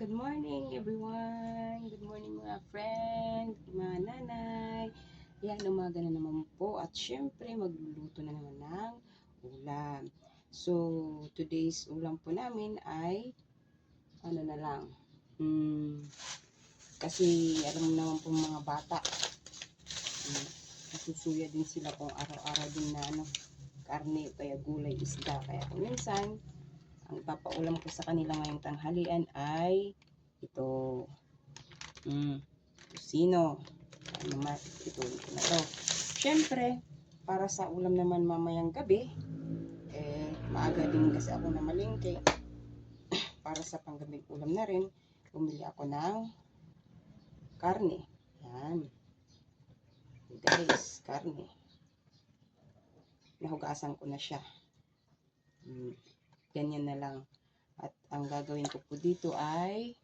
Good morning everyone. Good morning mga friend, mga nanay. Yan, umaga na naman po at syempre magluluto na naman ng ulam. So, today's ulam po namin ay ano na lang. Kasi alam naman po mga bata, nasusuya din sila kung araw-araw din na karne o kaya gulay, isda. Kaya kung minsan, ang ipapaulam ko sa kanila ngayong tanghalian ay ito. Tusino. Ito na to. Siyempre, para sa ulam naman mamayang gabi, maaga din kasi ako na malingki. Para sa panggabing ulam na rin, bumili ako ng karne. Yan. Guys, karne. Nahugasan ko na siya. Ganyan na lang. At ang gagawin ko po dito ay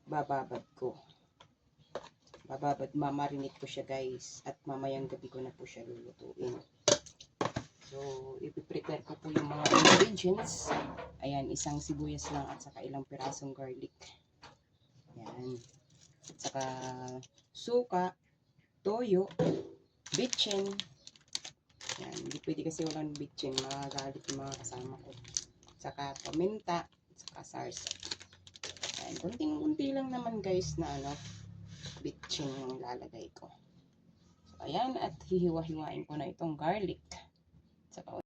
bababad ko. Mamarinate ko siya guys. At mamayang gabi ko na po siya lulutuin. So, ipiprepare ko po yung mga ingredients. Ayan, isang sibuyas lang at saka ilang pirasong garlic. Ayan. At saka suka, toyo, bitchin. Yan, hindi pwede kasi walang bitchin, magagalit yung mga kasama ko. Saka paminta, saka sarsa. Yan, kunting-kunti lang naman guys na bitchin yung lalagay ko. So, ayan, at hihiwa-hiwain ko na itong garlic. Saka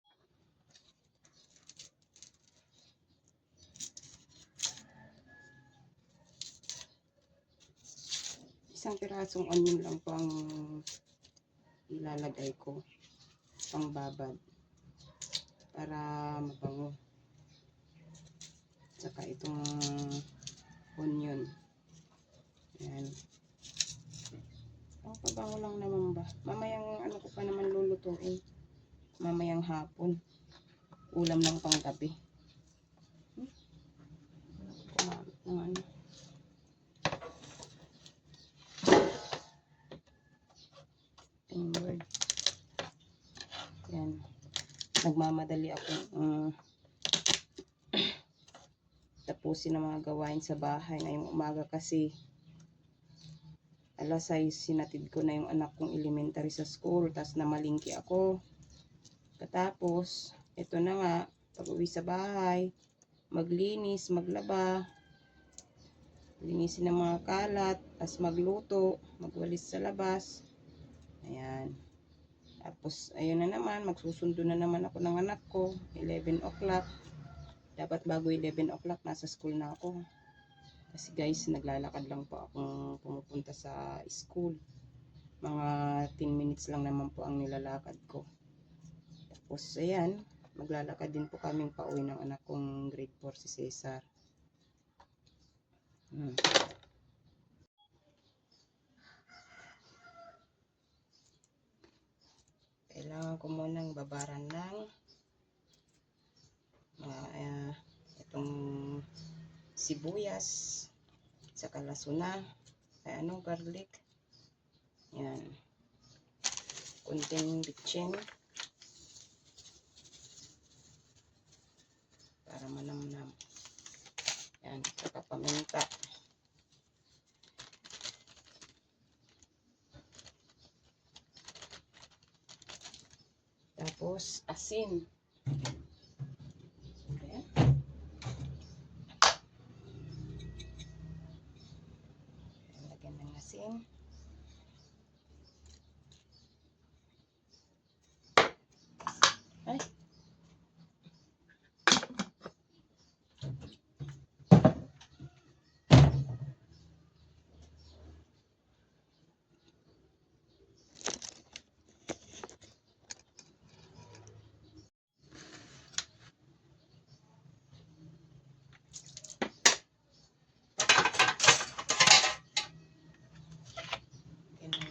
isang pirasong onion lang po ang ilalagay ko. Pang babad para mabango. Saka itong onion. Ayan. Ang pabango lang naman ba? Mamayang ko pa naman lulutuin. Mamayang hapon. Ulam lang pang gabi. Kumamit ng word. Yan. Nagmamadali ako tapusin ang mga gawain sa bahay ngayong umaga kasi alas 6 sinatid ko na yung anak kong elementary sa school, tas namalingki ako. Katapos ito na nga, pag uwi sa bahay, maglinis, maglaba, linisin ng mga kalat, tas magluto, magwalis sa labas. Ayan. Tapos, ayun na naman, magsusundo na naman ako ng anak ko, 11 o'clock. Dapat bago 11 o'clock, nasa school na ako. Kasi guys, naglalakad lang po akong pumupunta sa school. Mga 10 minutes lang naman po ang nilalakad ko. Tapos, ayan, maglalakad din po kaming pauwi ng anak kong grade 4 si Cesar. Kailangan ko munang babaran ng itong sibuyas, saka lasuna, garlic. Yan. Kunting bitchin para manamnam. Yan, saka paminta. Tapos asin. Ayan. Lagyan ng asin. Ay.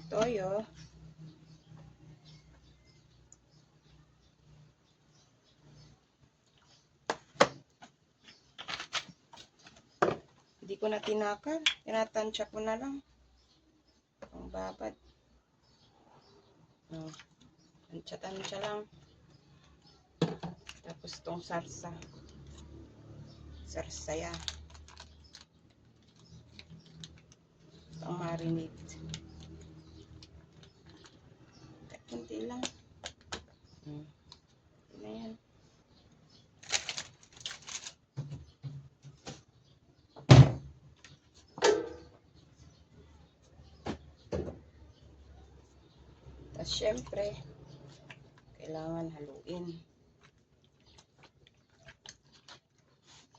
Toyo. Hindi ko na tinakal. Tinatansya ko na lang. Ang babad. Tansya-tansya lang. Tapos Tapos tong sarsa. Sarsaya. Ang marinate. Kunti lang. Ito na yan. Tapos syempre, kailangan haluin.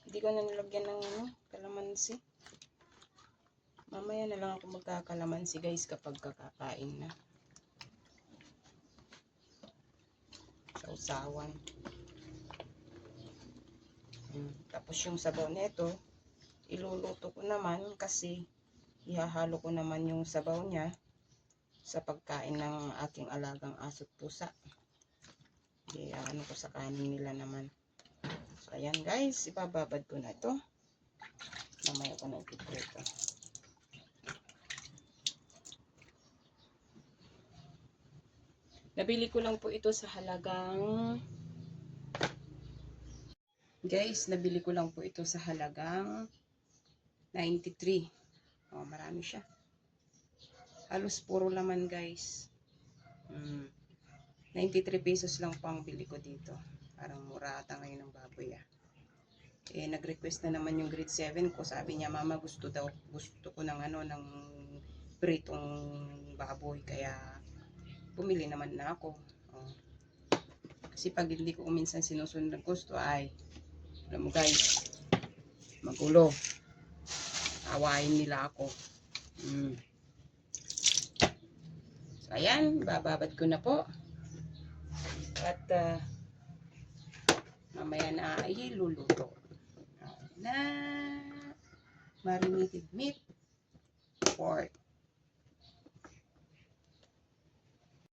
Hindi ko na nilagyan ng kalamansi. Mamaya na lang ako magkakalamansi guys kapag kakakain na. Sausawan. Tapos yung sabaw nito, iluluto ko naman kasi ihahalo ko naman yung sabaw niya sa pagkain ng aking alagang aso't pusa. Ano ko sa kanin nila naman. So, ayan guys, ipababad ko na ito. Mamaya ko na ipiprito. Nabili ko lang po ito sa halagang... Guys, nabili ko lang po ito sa halagang 93. Oh, marami siya. Halos puro laman guys. 93 pesos lang pang bili ko dito. Parang mura ata ngayon ng baboy nag-request na naman yung grade 7 ko. Sabi niya, mama gusto ko ng ng pritong baboy. Kaya bumili naman na ako. Kasi pag hindi ko minsan sinusunod ng gusto ay, alam mo guys, magulo. Awayin nila ako. So, ayan, bababad ko na po. At mamaya na iluluto na marinated meat pork.